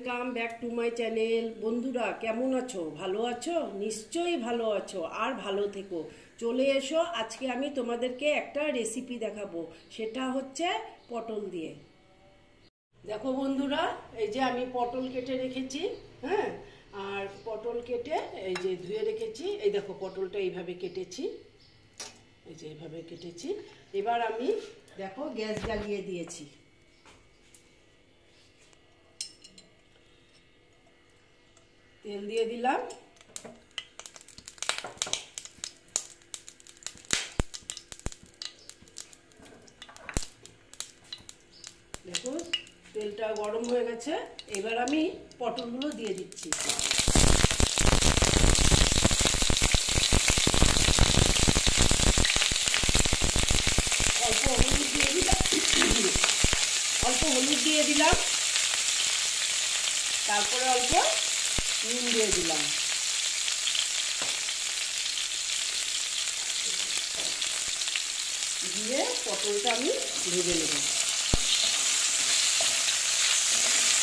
Welcome back to my channel. বন্ধুরা কেমন আছো? ভালো আছো? নিশ্চয়ই ভালো আছো, আর ভালো থেকো। চলে এসো, আজকে আমি তোমাদেরকে একটা রেসিপি দেখাবো, সেটা হচ্ছে পটল দিয়ে। দেখো বন্ধুরা, এই যে আমি পটল কেটে রেখেছি, হ্যাঁ, আর পটল কেটে এই যে ধুয়ে রেখেছি। এই দেখো পটলটা এইভাবে কেটেছি, এই যে এইভাবে কেটেছি। এবার আমি দেখো গ্যাস জ্বালিয়ে দিয়েছি, তেল দিয়ে দিলাম। দেখো তেলটা গরম হয়ে গেছে, এবার আমি পটলগুলো দিয়ে দিচ্ছি। অল্প হলুদ দিয়ে দিলাম, অল্প হলুদ দিয়ে দিলাম, তারপরে অল্প নুন দিয়ে দিলাম। দিয়ে পটলটা আমি ভেজে নেব,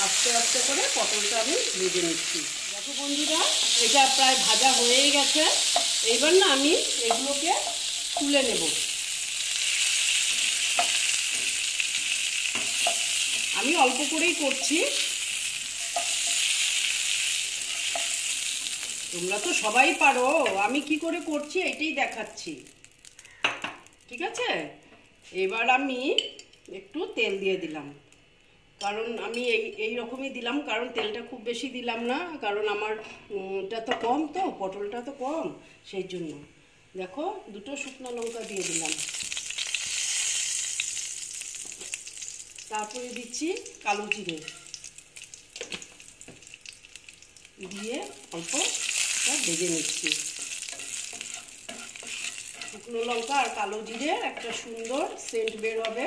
আস্তে আস্তে করে পটলটা আমি ভেজে নিচ্ছি। দেখো বন্ধুরা, এটা প্রায় ভাজা হয়েই গেছে। এইবার না আমি এগুলোকে তুলে নেব। আমি অল্প করেই করছি, তোমরা তো সবাই পারো, আমি কি করে করছি এটাই দেখাচ্ছি, ঠিক আছে? এবার আমি একটু তেল দিয়ে দিলাম, কারণ আমি এই রকমই দিলাম, কারণ তেলটা খুব বেশি দিলাম না, কারণ আমার এটা তো কম, তো পটলটা তো কম, সেই জন্য। দেখো দুটো শুকনো লঙ্কা দিয়ে দিলাম, তারপরে দিচ্ছি কালো জিরে, দিয়ে অল্প ভেজে নিচ্ছি। শুকনো লঙ্কা আর কালো জিরে একটা সুন্দর সেন্ট বের হবে।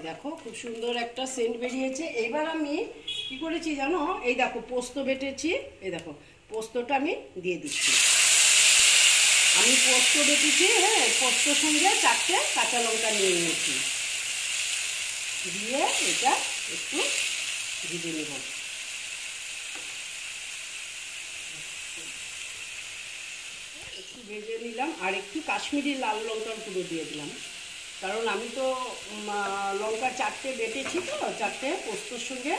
দেখো খুব সুন্দর একটা সেন্ট বেরিয়েছে। এবার আমি কি করেছি জানো, এই দেখো পোস্ত বেটেছি, এই দেখো পোস্তটা আমি দিয়ে দিচ্ছি। আমি পোস্ত বেটেছি, হ্যাঁ, পোস্তর সঙ্গে 4টে কাঁচা লঙ্কা নিয়ে নিয়েছি, দিয়ে এটা একটু ভেজে নেব। একটু ভেজে নিলাম, আর একটু কাশ্মীরি লাল লঙ্কার গুঁড়ো দিয়ে দিলাম, কারণ আমি তো লঙ্কা 4টে বেটেছি, তো 4টে পোস্তর সঙ্গে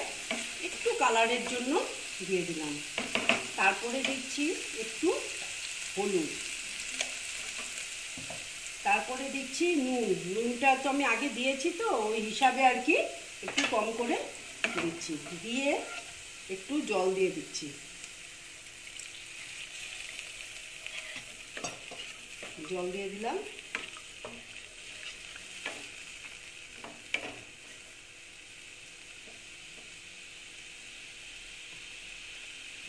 একটু কালারের জন্য দিয়ে দিলাম। তারপরে দিচ্ছি একটু হলুদ, তারপরে দিচ্ছি নুন। নুনটা তো আমি আগে দিয়েছি, তো ওই হিসাবে আর কি একটু কম করে দিচ্ছি। দিয়ে একটু জল দিয়ে দিচ্ছি, জল দিয়ে দিলাম।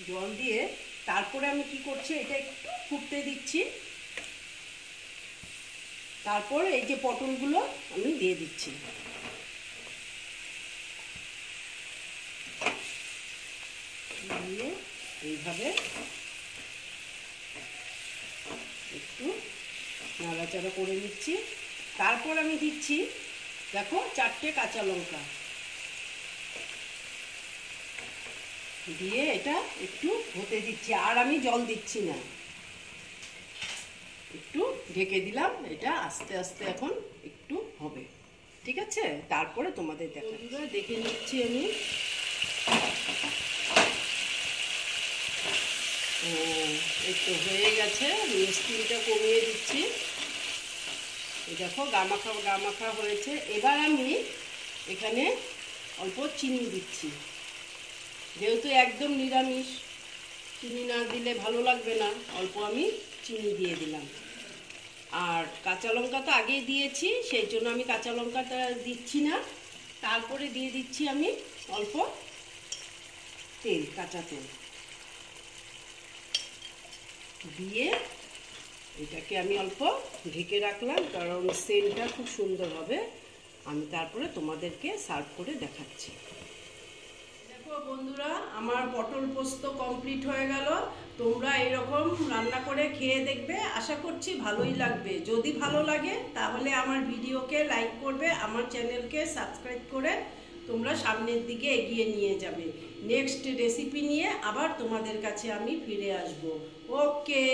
জল দিয়ে তারপরে আমি কি করছি, এটা একটু ফুটতে দিচ্ছি। তারপর এই যে পটলগুলো আমি দিয়ে দিচ্ছি, দিয়ে এইভাবে একটু নাড়াচাড়া করে নিচ্ছি। তারপর আমি দিচ্ছি দেখো 4টে কাঁচা লঙ্কা, দিয়ে এটা একটু হতে দিচ্ছি, আর আমি জল দিচ্ছি না, একটু ঢেকে দিলাম। এটা আস্তে আস্তে এখন একটু হবে, ঠিক আছে? তারপরে তোমাদের দেখে নিচ্ছি আমি। একটু হয়ে গেছে, স্টিমটা কমিয়ে দিচ্ছি। দেখো গামাখা হয়েছে। এবার আমি এখানে অল্প চিনি দিচ্ছি, যেহেতু একদম নিরামিষ, চিনি না দিলে ভালো লাগবে না, অল্প আমি চিনি দিয়ে দিলাম। আর কাঁচা লঙ্কা তো আগেই দিয়েছি, সেই জন্য আমি কাঁচা লঙ্কাটা দিচ্ছি না। তারপরে দিয়ে দিচ্ছি আমি অল্প তেল, কাঁচা তেল দিয়ে এটাকে আমি অল্প ঢেকে রাখলাম, কারণ সেন্টটা খুব সুন্দর হবে। আমি তারপরে তোমাদেরকে সার্ভ করে দেখাচ্ছি। দেখো বন্ধুরা, আমার পটল পোস্ত কমপ্লিট হয়ে গেল। তোমরা এরকম রান্না করে খেয়ে দেখবে, আশা করছি ভালোই লাগবে। যদি ভালো লাগে তাহলে আমার ভিডিওকে লাইক করবে, আমার চ্যানেলকে সাবস্ক্রাইব করে তোমরা সামনের দিকে এগিয়ে নিয়ে যাবে। নেক্সট রেসিপি নিয়ে আবার তোমাদের কাছে আমি ফিরে আসব। ওকে।